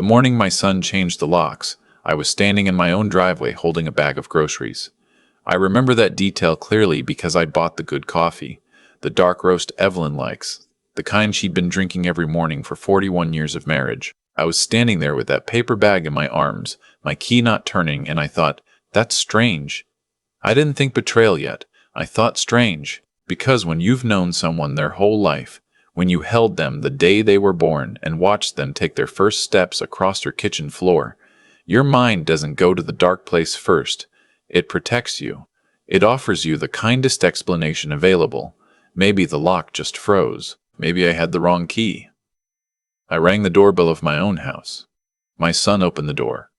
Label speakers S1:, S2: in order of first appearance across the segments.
S1: The morning my son changed the locks, I was standing in my own driveway holding a bag of groceries. I remember that detail clearly because I'd bought the good coffee, the dark roast Evelyn likes, the kind she'd been drinking every morning for 41 years of marriage. I was standing there with that paper bag in my arms, my key not turning, and I thought, that's strange. I didn't think betrayal yet. I thought strange, because when you've known someone their whole life, when you held them the day they were born and watched them take their first steps across your kitchen floor, your mind doesn't go to the dark place first. It protects you. It offers you the kindest explanation available. Maybe the lock just froze. Maybe I had the wrong key. I rang the doorbell of my own house. My son opened the door.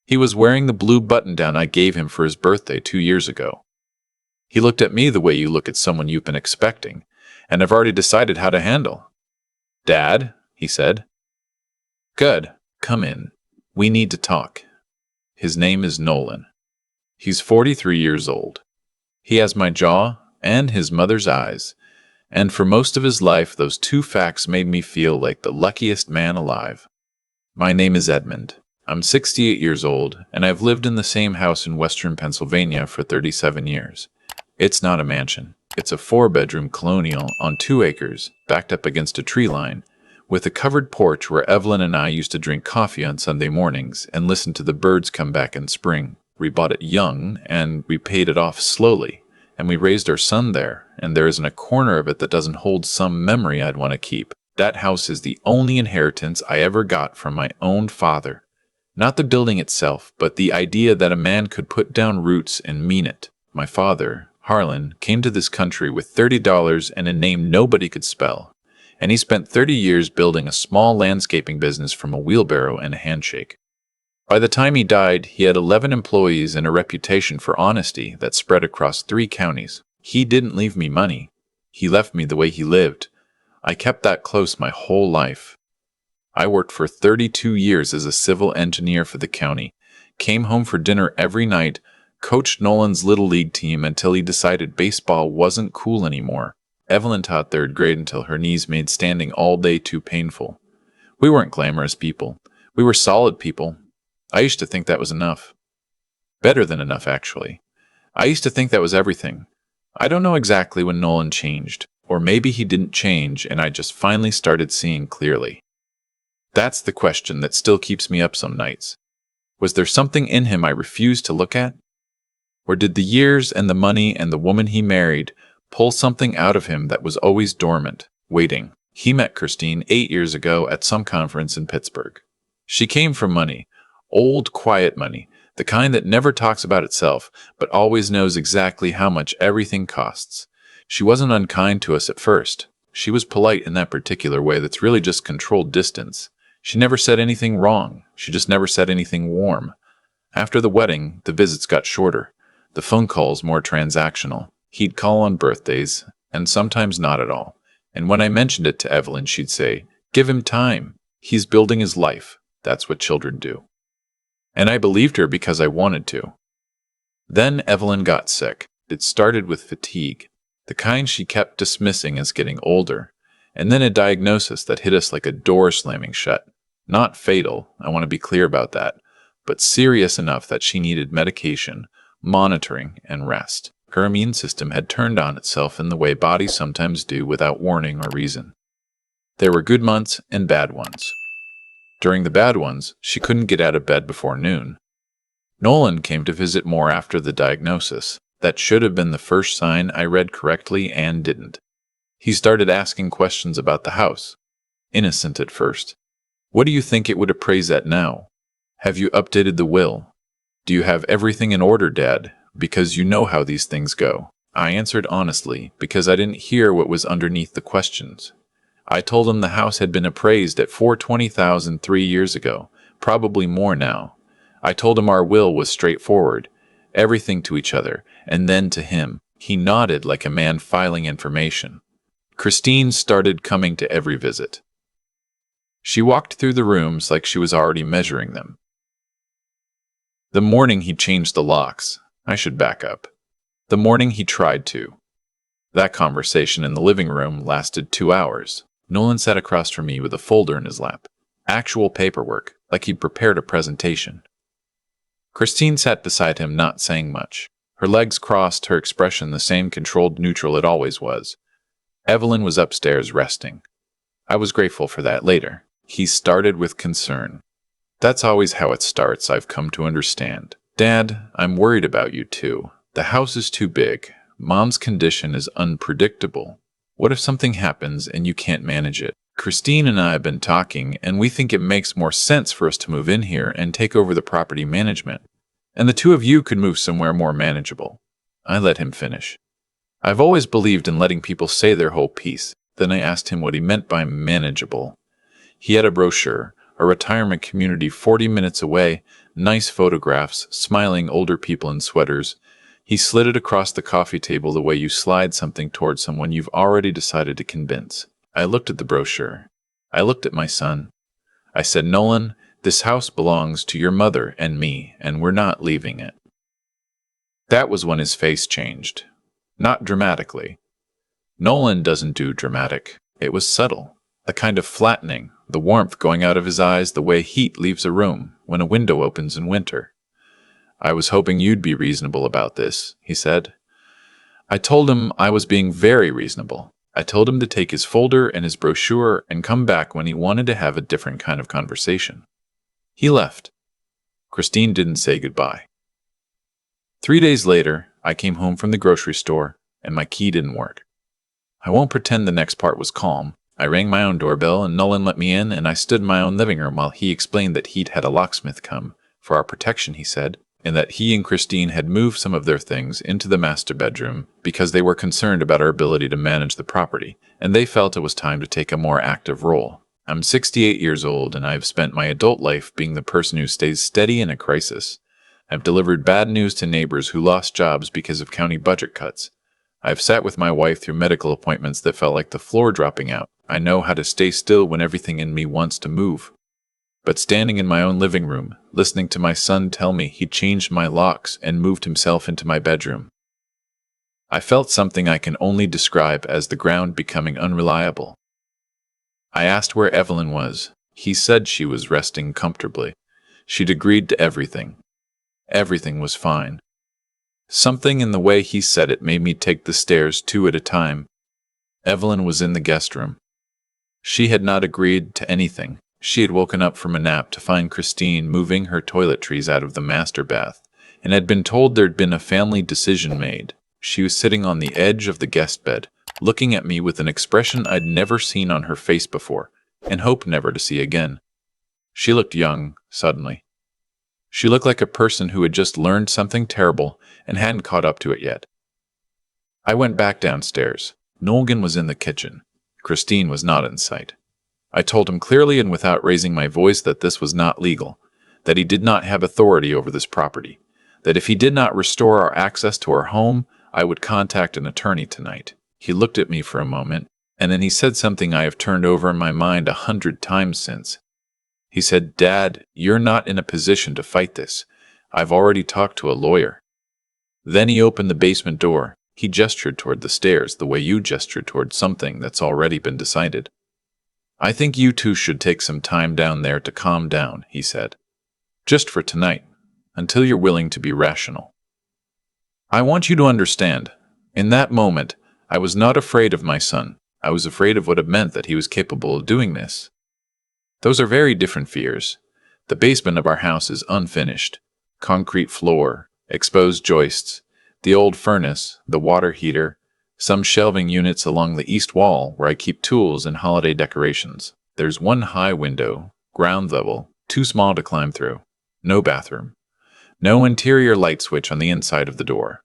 S1: He was wearing the blue button-down I gave him for his birthday 2 years ago. He looked at me the way you look at someone you've been expecting, and I've already decided how to handle. "Dad," he said. "Good. Come in. We need to talk." His name is Nolan. He's 43 years old. He has my jaw and his mother's eyes, and for most of his life those two facts made me feel like the luckiest man alive. My name is Edmund. I'm 68 years old, and I've lived in the same house in western Pennsylvania for 37 years. It's not a mansion. It's a 4-bedroom colonial on 2 acres, backed up against a tree line, with a covered porch where Evelyn and I used to drink coffee on Sunday mornings and listen to the birds come back in spring. We bought it young, and we paid it off slowly, and we raised our son there, and there isn't a corner of it that doesn't hold some memory I'd want to keep. That house is the only inheritance I ever got from my own father. Not the building itself, but the idea that a man could put down roots and mean it. My father, Harlan, came to this country with $30 and a name nobody could spell, and he spent 30 years building a small landscaping business from a wheelbarrow and a handshake. By the time he died, he had 11 employees and a reputation for honesty that spread across 3 counties. He didn't leave me money. He left me the way he lived. I kept that close my whole life. I worked for 32 years as a civil engineer for the county, came home for dinner every night, coached Nolan's Little League team until he decided baseball wasn't cool anymore. Evelyn taught 3rd grade until her knees made standing all day too painful. We weren't glamorous people. We were solid people. I used to think that was enough. Better than enough, actually. I used to think that was everything. I don't know exactly when Nolan changed, or maybe he didn't change and I just finally started seeing clearly. That's the question that still keeps me up some nights. Was there something in him I refused to look at? Or did the years and the money and the woman he married pull something out of him that was always dormant, waiting? He met Kristine 8 years ago at some conference in Pittsburgh. She came from money, old, quiet money, the kind that never talks about itself, but always knows exactly how much everything costs. She wasn't unkind to us at first. She was polite in that particular way that's really just controlled distance. She never said anything wrong. She just never said anything warm. After the wedding, the visits got shorter. The phone calls more transactional. He'd call on birthdays, and sometimes not at all. And when I mentioned it to Evelyn, she'd say, "Give him time. He's building his life. That's what children do." And I believed her because I wanted to. Then Evelyn got sick. It started with fatigue, the kind she kept dismissing as getting older, and then a diagnosis that hit us like a door slamming shut. Not fatal, I want to be clear about that, but serious enough that she needed medication, monitoring, and rest. Her immune system had turned on itself in the way bodies sometimes do without warning or reason. There were good months and bad ones. During the bad ones, she couldn't get out of bed before noon. Nolan came to visit more after the diagnosis. That should have been the first sign I read correctly and didn't. He started asking questions about the house. Innocent at first. "What do you think it would appraise at now? Have you updated the will? Do you have everything in order, Dad? Because you know how these things go." I answered honestly, because I didn't hear what was underneath the questions. I told him the house had been appraised at $420,000 3 years ago, probably more now. I told him our will was straightforward, everything to each other, and then to him. He nodded like a man filing information. Kristine started coming to every visit. She walked through the rooms like she was already measuring them. The morning he changed the locks, I should back up. The morning he tried to. That conversation in the living room lasted 2 hours. Nolan sat across from me with a folder in his lap. Actual paperwork, like he'd prepared a presentation. Kristine sat beside him, not saying much. Her legs crossed, her expression the same controlled neutral it always was. Evelyn was upstairs resting. I was grateful for that later. He started with concern. That's always how it starts, I've come to understand. Dad, I'm worried about you too. The house is too big. Mom's condition is unpredictable. What if something happens and you can't manage it? Kristine and I have been talking, and we think it makes more sense for us to move in here and take over the property management. And the two of you could move somewhere more manageable. I let him finish. I've always believed in letting people say their whole piece. Then I asked him what he meant by manageable. He had a brochure, a retirement community 40 minutes away, nice photographs, smiling older people in sweaters. He slid it across the coffee table the way you slide something towards someone you've already decided to convince. I looked at the brochure. I looked at my son. I said, Nolan, this house belongs to your mother and me, and we're not leaving it. That was when his face changed. Not dramatically. Nolan doesn't do dramatic. It was subtle. A kind of flattening, the warmth going out of his eyes the way heat leaves a room when a window opens in winter. I was hoping you'd be reasonable about this, he said. I told him I was being very reasonable. I told him to take his folder and his brochure and come back when he wanted to have a different kind of conversation. He left. Kristine didn't say goodbye. 3 days later, I came home from the grocery store, and my key didn't work. I won't pretend the next part was calm. I rang my own doorbell, and Nolan let me in, and I stood in my own living room while he explained that he'd had a locksmith come, for our protection, he said, and that he and Kristine had moved some of their things into the master bedroom because they were concerned about our ability to manage the property, and they felt it was time to take a more active role. I'm 68 years old, and I've spent my adult life being the person who stays steady in a crisis. I've delivered bad news to neighbors who lost jobs because of county budget cuts. I've sat with my wife through medical appointments that felt like the floor dropping out. I know how to stay still when everything in me wants to move. But standing in my own living room, listening to my son tell me he changed my locks and moved himself into my bedroom, I felt something I can only describe as the ground becoming unreliable. I asked where Evelyn was. He said she was resting comfortably. She'd agreed to everything. Everything was fine. Something in the way he said it made me take the stairs 2 at a time. Evelyn was in the guest room. She had not agreed to anything. She had woken up from a nap to find Kristine moving her toiletries out of the master bath, and had been told there'd been a family decision made. She was sitting on the edge of the guest bed, looking at me with an expression I'd never seen on her face before, and hoped never to see again. She looked young, suddenly. She looked like a person who had just learned something terrible and hadn't caught up to it yet. I went back downstairs. Nolan was in the kitchen. Kristine was not in sight. I told him clearly and without raising my voice that this was not legal, that he did not have authority over this property, that if he did not restore our access to our home, I would contact an attorney tonight. He looked at me for a moment, and then he said something I have turned over in my mind 100 times since. He said, Dad, you're not in a position to fight this. I've already talked to a lawyer. Then he opened the basement door. He gestured toward the stairs the way you gestured toward something that's already been decided. I think you two should take some time down there to calm down, he said. Just for tonight, until you're willing to be rational. I want you to understand, in that moment, I was not afraid of my son. I was afraid of what it meant that he was capable of doing this. Those are very different fears. The basement of our house is unfinished. Concrete floor, exposed joists, the old furnace, the water heater, some shelving units along the east wall where I keep tools and holiday decorations. There's one high window, ground level, too small to climb through. No bathroom. No interior light switch on the inside of the door.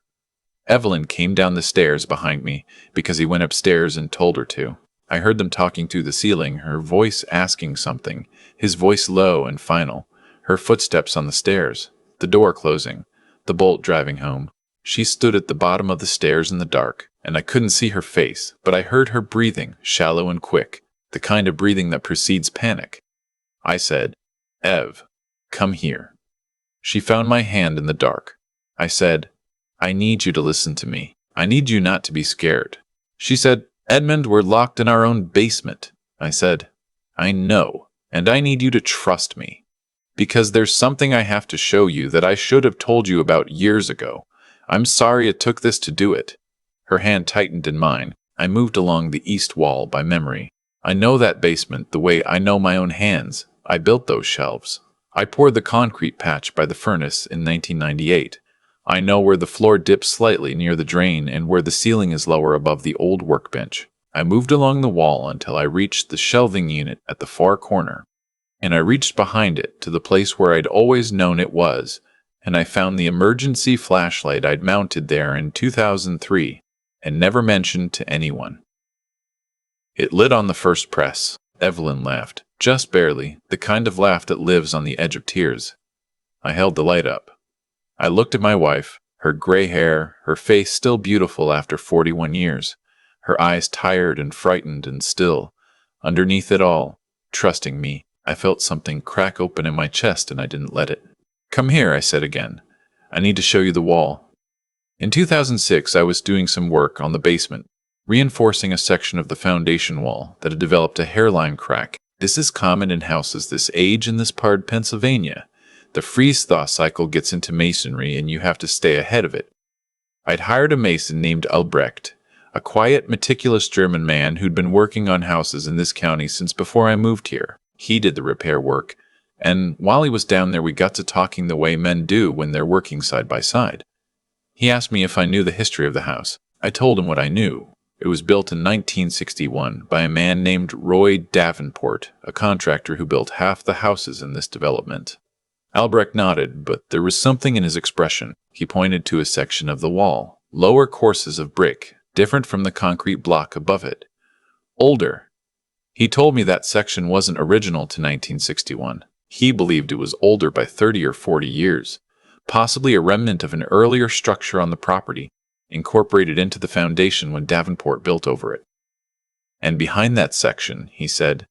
S1: Evelyn came down the stairs behind me because he went upstairs and told her to. I heard them talking to the ceiling, her voice asking something, his voice low and final, her footsteps on the stairs, the door closing, the bolt driving home. She stood at the bottom of the stairs in the dark, and I couldn't see her face, but I heard her breathing, shallow and quick, the kind of breathing that precedes panic. I said, Ev, come here. She found my hand in the dark. I said, I need you to listen to me. I need you not to be scared. She said, Edmund, we're locked in our own basement. I said, I know, and I need you to trust me. Because there's something I have to show you that I should have told you about years ago. I'm sorry it took this to do it." Her hand tightened in mine. I moved along the east wall by memory. I know that basement the way I know my own hands. I built those shelves. I poured the concrete patch by the furnace in 1998. I know where the floor dips slightly near the drain and where the ceiling is lower above the old workbench. I moved along the wall until I reached the shelving unit at the far corner. And I reached behind it to the place where I'd always known it was, and I found the emergency flashlight I'd mounted there in 2003 and never mentioned to anyone. It lit on the first press. Evelyn laughed, just barely, the kind of laugh that lives on the edge of tears. I held the light up. I looked at my wife, her gray hair, her face still beautiful after 41 years, her eyes tired and frightened and still. Underneath it all, trusting me, I felt something crack open in my chest and I didn't let it. "Come here," I said again. "I need to show you the wall." In 2006, I was doing some work on the basement, reinforcing a section of the foundation wall that had developed a hairline crack. This is common in houses this age in this part of Pennsylvania. The freeze-thaw cycle gets into masonry and you have to stay ahead of it. I'd hired a mason named Albrecht, a quiet, meticulous German man who'd been working on houses in this county since before I moved here. He did the repair work, and while he was down there we got to talking the way men do when they're working side by side. He asked me if I knew the history of the house. I told him what I knew. It was built in 1961 by a man named Roy Davenport, a contractor who built half the houses in this development. Albrecht nodded, but there was something in his expression. He pointed to a section of the wall, lower courses of brick, different from the concrete block above it. Older. He told me that section wasn't original to 1961. He believed it was older by 30 or 40 years, possibly a remnant of an earlier structure on the property, incorporated into the foundation when Davenport built over it. And behind that section, he said,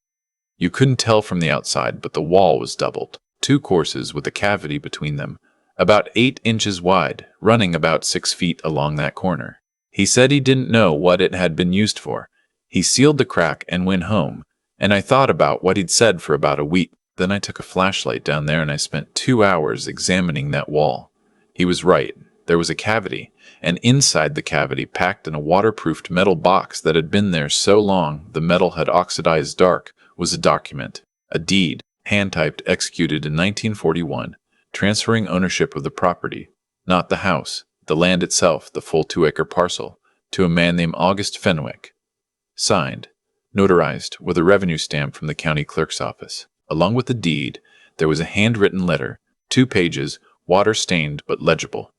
S1: you couldn't tell from the outside, but the wall was doubled, 2 courses with a cavity between them, about 8 inches wide, running about 6 feet along that corner. He said he didn't know what it had been used for. He sealed the crack and went home, and I thought about what he'd said for about a week. Then I took a flashlight down there and I spent 2 hours examining that wall. He was right. There was a cavity, and inside the cavity, packed in a waterproofed metal box that had been there so long the metal had oxidized dark, was a document, a deed, hand-typed, executed in 1941, transferring ownership of the property, not the house, the land itself, the full 2-acre parcel, to a man named August Fenwick. Signed, notarized, with a revenue stamp from the county clerk's office. Along with the deed, there was a handwritten letter, 2 pages, water-stained but legible.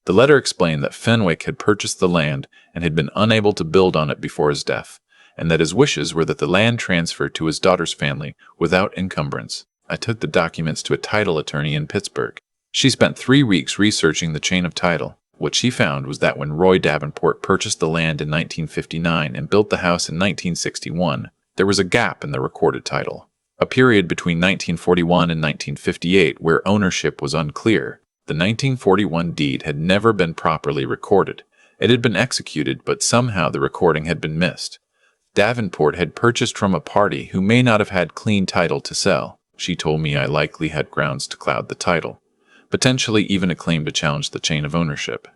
S1: The letter explained that Fenwick had purchased the land and had been unable to build on it before his death, and that his wishes were that the land transfer to his daughter's family without encumbrance. I took the documents to a title attorney in Pittsburgh. She spent 3 weeks researching the chain of title. What she found was that when Roy Davenport purchased the land in 1959 and built the house in 1961, there was a gap in the recorded title, a period between 1941 and 1958 where ownership was unclear. The 1941 deed had never been properly recorded. It had been executed, but somehow the recording had been missed. Davenport had purchased from a party who may not have had clean title to sell. She told me I likely had grounds to cloud the title, potentially even a claim to challenge the chain of ownership.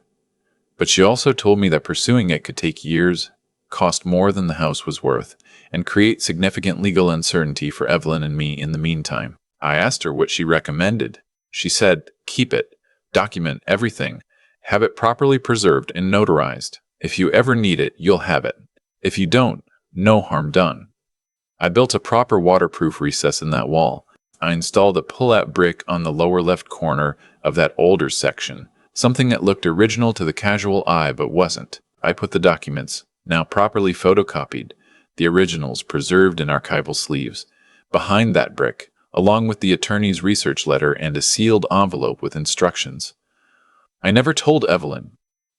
S1: But she also told me that pursuing it could take years, cost more than the house was worth, and create significant legal uncertainty for Evelyn and me in the meantime. I asked her what she recommended. She said, keep it, document everything, have it properly preserved and notarized. If you ever need it, you'll have it. If you don't, no harm done. I built a proper waterproof recess in that wall. I installed a pull-out brick on the lower left corner of that older section, something that looked original to the casual eye but wasn't. I put the documents, now properly photocopied, the originals preserved in archival sleeves, behind that brick, along with the attorney's research letter and a sealed envelope with instructions. I never told Evelyn.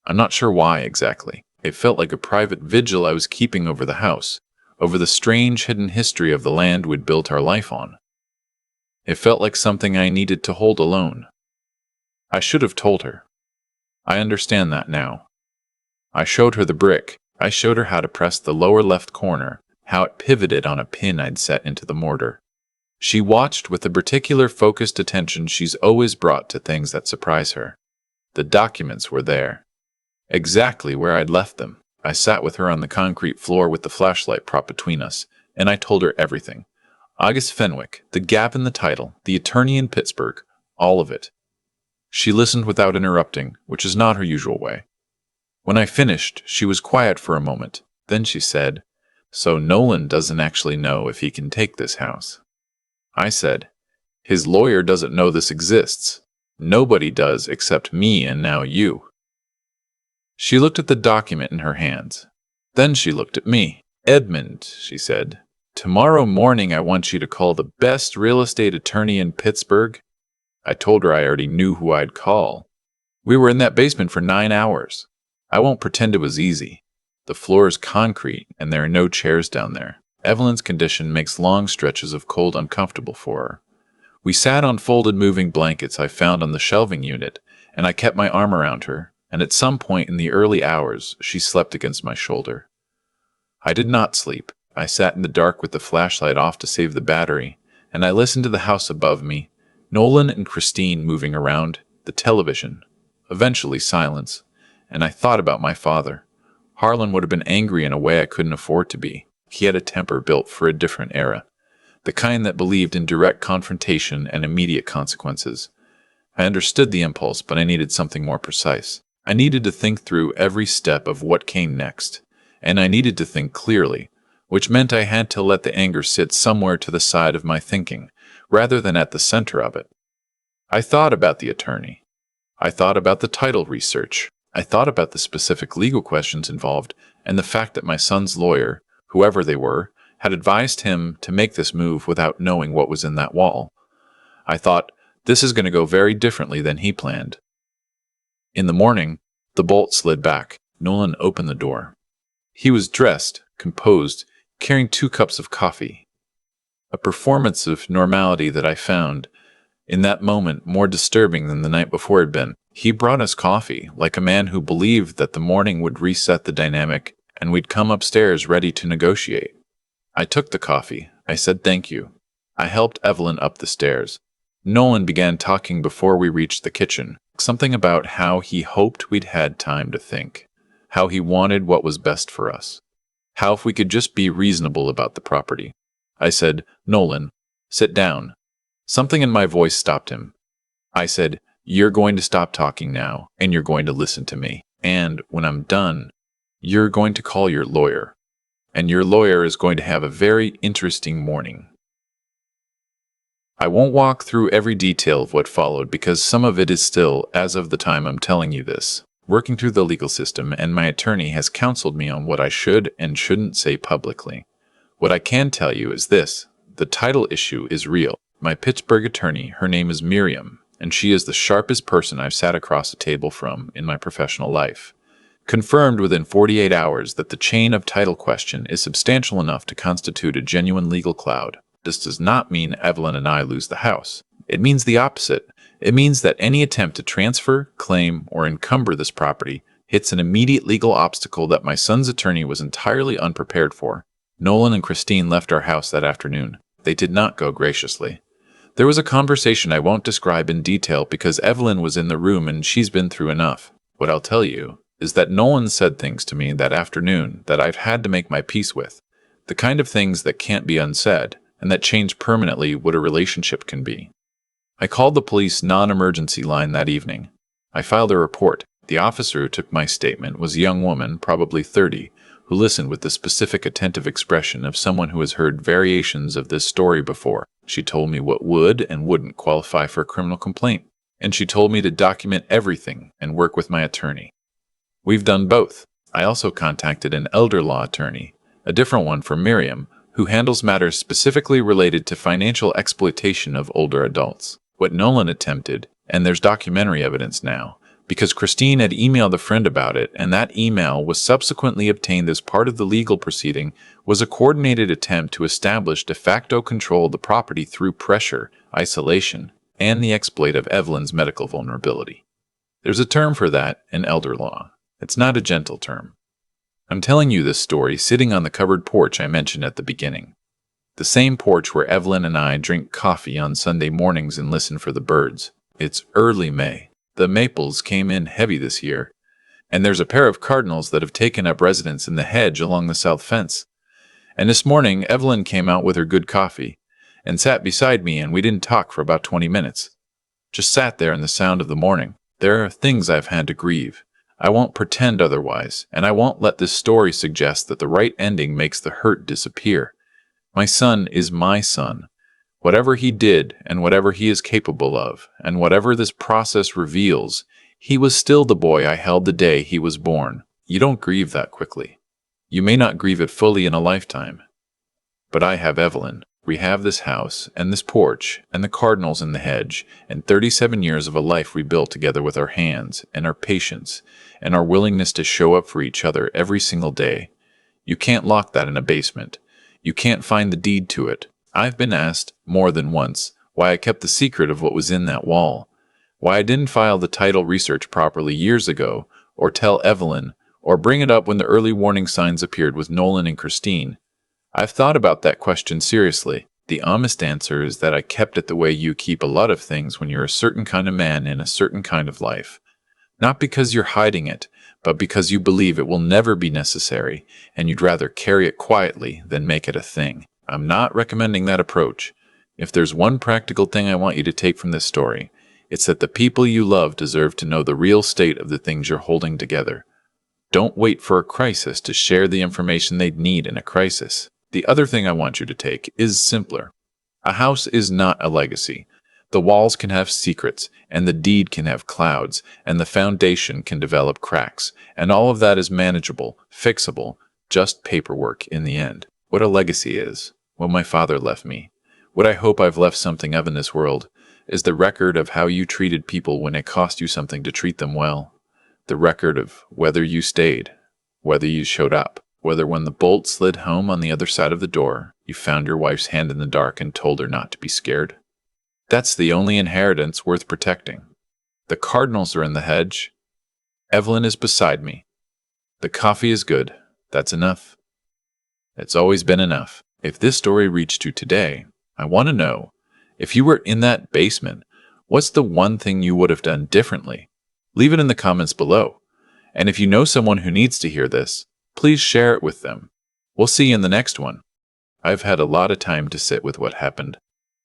S1: I'm not sure why exactly. It felt like a private vigil I was keeping over the house, over the strange hidden history of the land we'd built our life on. It felt like something I needed to hold alone. I should have told her. I understand that now. I showed her the brick. I showed her how to press the lower left corner, how it pivoted on a pin I'd set into the mortar. She watched with the particular focused attention she's always brought to things that surprise her. The documents were there, exactly where I'd left them. I sat with her on the concrete floor with the flashlight propped between us, and I told her everything. August Fenwick, the gap in the title, the attorney in Pittsburgh, all of it. She listened without interrupting, which is not her usual way. When I finished, she was quiet for a moment. Then she said, "So Nolan doesn't actually know if he can take this house." I said, "His lawyer doesn't know this exists. Nobody does except me and now you." She looked at the document in her hands. Then she looked at me. "Edmund," she said, "tomorrow morning I want you to call the best real estate attorney in Pittsburgh." I told her I already knew who I'd call. We were in that basement for 9 hours. I won't pretend it was easy. The floor is concrete, and there are no chairs down there. Evelyn's condition makes long stretches of cold uncomfortable for her. We sat on folded moving blankets I found on the shelving unit, and I kept my arm around her, and at some point in the early hours, she slept against my shoulder. I did not sleep. I sat in the dark with the flashlight off to save the battery, and I listened to the house above me, Nolan and Kristine moving around, the television, eventually silence, and I thought about my father. Harlan would have been angry in a way I couldn't afford to be. He had a temper built for a different era, the kind that believed in direct confrontation and immediate consequences. I understood the impulse, but I needed something more precise. I needed to think through every step of what came next, and I needed to think clearly, which meant I had to let the anger sit somewhere to the side of my thinking, rather than at the center of it. I thought about the attorney. I thought about the title research. I thought about the specific legal questions involved, and the fact that my son's lawyer, whoever they were, had advised him to make this move without knowing what was in that wall. I thought, this is going to go very differently than he planned. In the morning, the bolt slid back. Nolan opened the door. He was dressed, composed, carrying 2 cups of coffee. A performance of normality that I found, in that moment, more disturbing than the night before had been. He brought us coffee, like a man who believed that the morning would reset the dynamic, and we'd come upstairs ready to negotiate. I took the coffee. I said thank you. I helped Evelyn up the stairs. Nolan began talking before we reached the kitchen, something about how he hoped we'd had time to think, how he wanted what was best for us, how if we could just be reasonable about the property. I said, "Nolan, sit down." Something in my voice stopped him. I said, "You're going to stop talking now, and you're going to listen to me. And when I'm done, you're going to call your lawyer. And your lawyer is going to have a very interesting morning." I won't walk through every detail of what followed because some of it is still, as of the time I'm telling you this, working through the legal system, and my attorney has counseled me on what I should and shouldn't say publicly. What I can tell you is this: the title issue is real. My Pittsburgh attorney, her name is Miriam, and she is the sharpest person I've sat across a table from in my professional life. Confirmed within 48 hours that the chain of title question is substantial enough to constitute a genuine legal cloud. This does not mean Evelyn and I lose the house. It means the opposite. It means that any attempt to transfer, claim, or encumber this property hits an immediate legal obstacle that my son's attorney was entirely unprepared for. Nolan and Kristine left our house that afternoon. They did not go graciously. There was a conversation I won't describe in detail because Evelyn was in the room and she's been through enough. What I'll tell you is that Nolan said things to me that afternoon that I've had to make my peace with. The kind of things that can't be unsaid, and that change permanently what a relationship can be. I called the police non-emergency line that evening. I filed a report. The officer who took my statement was a young woman, probably 30, who listened with the specific attentive expression of someone who has heard variations of this story before. She told me what would and wouldn't qualify for a criminal complaint, and she told me to document everything and work with my attorney. We've done both. I also contacted an elder law attorney, a different one for Miriam, who handles matters specifically related to financial exploitation of older adults. What Nolan attempted, and there's documentary evidence now, because Kristine had emailed a friend about it, and that email was subsequently obtained as part of the legal proceeding, was a coordinated attempt to establish de facto control of the property through pressure, isolation, and the exploit of Evelyn's medical vulnerability. There's a term for that in elder law. It's not a gentle term. I'm telling you this story sitting on the covered porch I mentioned at the beginning. The same porch where Evelyn and I drink coffee on Sunday mornings and listen for the birds. It's early May. The maples came in heavy this year, and there's a pair of cardinals that have taken up residence in the hedge along the south fence. And this morning, Evelyn came out with her good coffee and sat beside me, and we didn't talk for about 20 minutes. Just sat there in the sound of the morning. There are things I've had to grieve. I won't pretend otherwise, and I won't let this story suggest that the right ending makes the hurt disappear. My son is my son. Whatever he did, and whatever he is capable of, and whatever this process reveals, he was still the boy I held the day he was born. You don't grieve that quickly. You may not grieve it fully in a lifetime. But I have Evelyn. We have this house, and this porch, and the cardinals in the hedge, and 37 years of a life we built together with our hands, and our patience, and our willingness to show up for each other every single day. You can't lock that in a basement. You can't find the deed to it. I've been asked, more than once, why I kept the secret of what was in that wall, why I didn't file the title research properly years ago, or tell Evelyn, or bring it up when the early warning signs appeared with Nolan and Kristine. I've thought about that question seriously. The honest answer is that I kept it the way you keep a lot of things when you're a certain kind of man in a certain kind of life. Not because you're hiding it, but because you believe it will never be necessary, and you'd rather carry it quietly than make it a thing. I'm not recommending that approach. If there's one practical thing I want you to take from this story, it's that the people you love deserve to know the real state of the things you're holding together. Don't wait for a crisis to share the information they'd need in a crisis. The other thing I want you to take is simpler. A house is not a legacy. The walls can have secrets, and the deed can have clouds, and the foundation can develop cracks, and all of that is manageable, fixable, just paperwork in the end. What a legacy is, what my father left me, what I hope I've left something of in this world, is the record of how you treated people when it cost you something to treat them well. The record of whether you stayed, whether you showed up, whether when the bolt slid home on the other side of the door, you found your wife's hand in the dark and told her not to be scared. That's the only inheritance worth protecting. The cardinals are in the hedge. Evelyn is beside me. The coffee is good. That's enough. It's always been enough. If this story reached you today, I want to know, if you were in that basement, what's the one thing you would have done differently? Leave it in the comments below. And if you know someone who needs to hear this, please share it with them. We'll see you in the next one. I've had a lot of time to sit with what happened.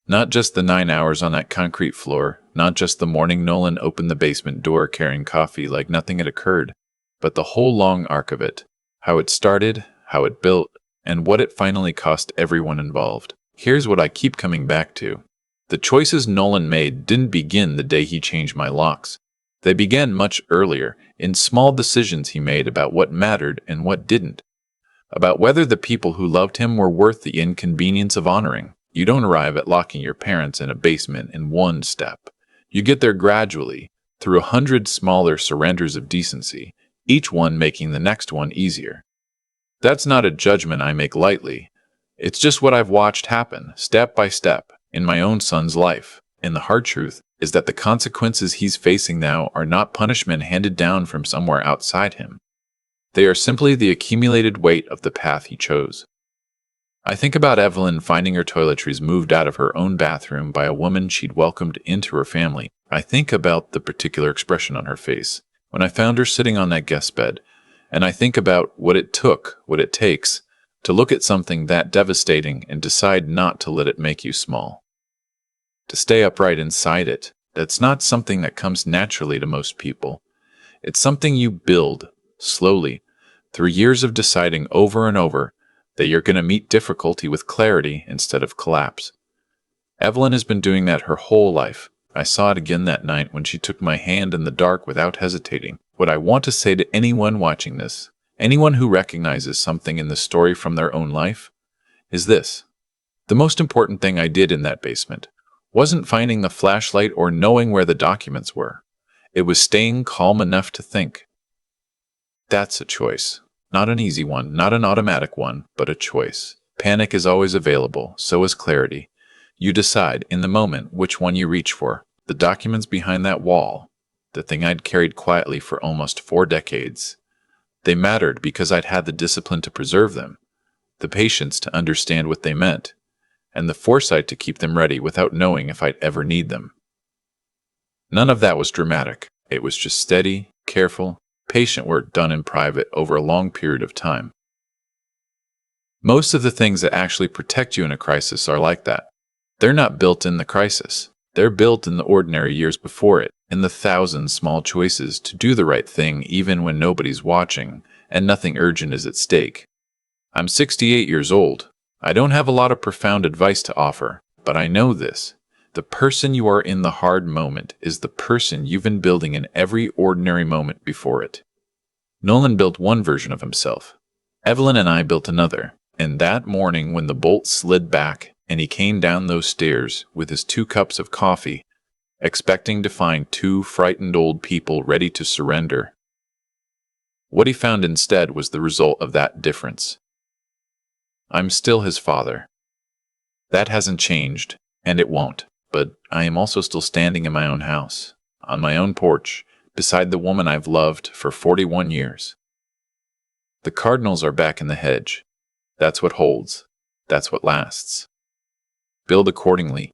S1: Not just the 9 hours on that concrete floor, not just the morning Nolan opened the basement door carrying coffee like nothing had occurred, but the whole long arc of it. How it started, how it built, and what it finally cost everyone involved. Here's what I keep coming back to. The choices Nolan made didn't begin the day he changed my locks. They began much earlier, in small decisions he made about what mattered and what didn't, about whether the people who loved him were worth the inconvenience of honoring. You don't arrive at locking your parents in a basement in one step. You get there gradually, through 100 smaller surrenders of decency, each one making the next one easier. That's not a judgment I make lightly. It's just what I've watched happen, step by step, in my own son's life. And the hard truth is that the consequences he's facing now are not punishment handed down from somewhere outside him. They are simply the accumulated weight of the path he chose. I think about Evelyn finding her toiletries moved out of her own bathroom by a woman she'd welcomed into her family. I think about the particular expression on her face when I found her sitting on that guest bed, and I think about what it takes, to look at something that devastating and decide not to let it make you small. To stay upright inside it, that's not something that comes naturally to most people. It's something you build, slowly, through years of deciding over and over that you're going to meet difficulty with clarity instead of collapse. Evelyn has been doing that her whole life. I saw it again that night when she took my hand in the dark without hesitating. What I want to say to anyone watching this, anyone who recognizes something in the story from their own life, is this. The most important thing I did in that basement wasn't finding the flashlight or knowing where the documents were. It was staying calm enough to think. That's a choice. Not an easy one, not an automatic one, but a choice. Panic is always available, so is clarity. You decide in the moment which one you reach for. The documents behind that wall, the thing I'd carried quietly for almost 4 decades. They mattered because I'd had the discipline to preserve them, the patience to understand what they meant, and the foresight to keep them ready without knowing if I'd ever need them. None of that was dramatic. It was just steady, careful, patient work done in private over a long period of time. Most of the things that actually protect you in a crisis are like that. They're not built in the crisis. They're built in the ordinary years before it, in the thousand small choices to do the right thing even when nobody's watching and nothing urgent is at stake. I'm 68 years old. I don't have a lot of profound advice to offer, but I know this. The person you are in the hard moment is the person you've been building in every ordinary moment before it. Nolan built one version of himself. Evelyn and I built another. And that morning when the bolt slid back and he came down those stairs with his 2 cups of coffee, expecting to find 2 frightened old people ready to surrender, what he found instead was the result of that difference. I'm still his father. That hasn't changed, and it won't, but I am also still standing in my own house, on my own porch, beside the woman I've loved for 41 years. The cardinals are back in the hedge. That's what holds. That's what lasts. Build accordingly,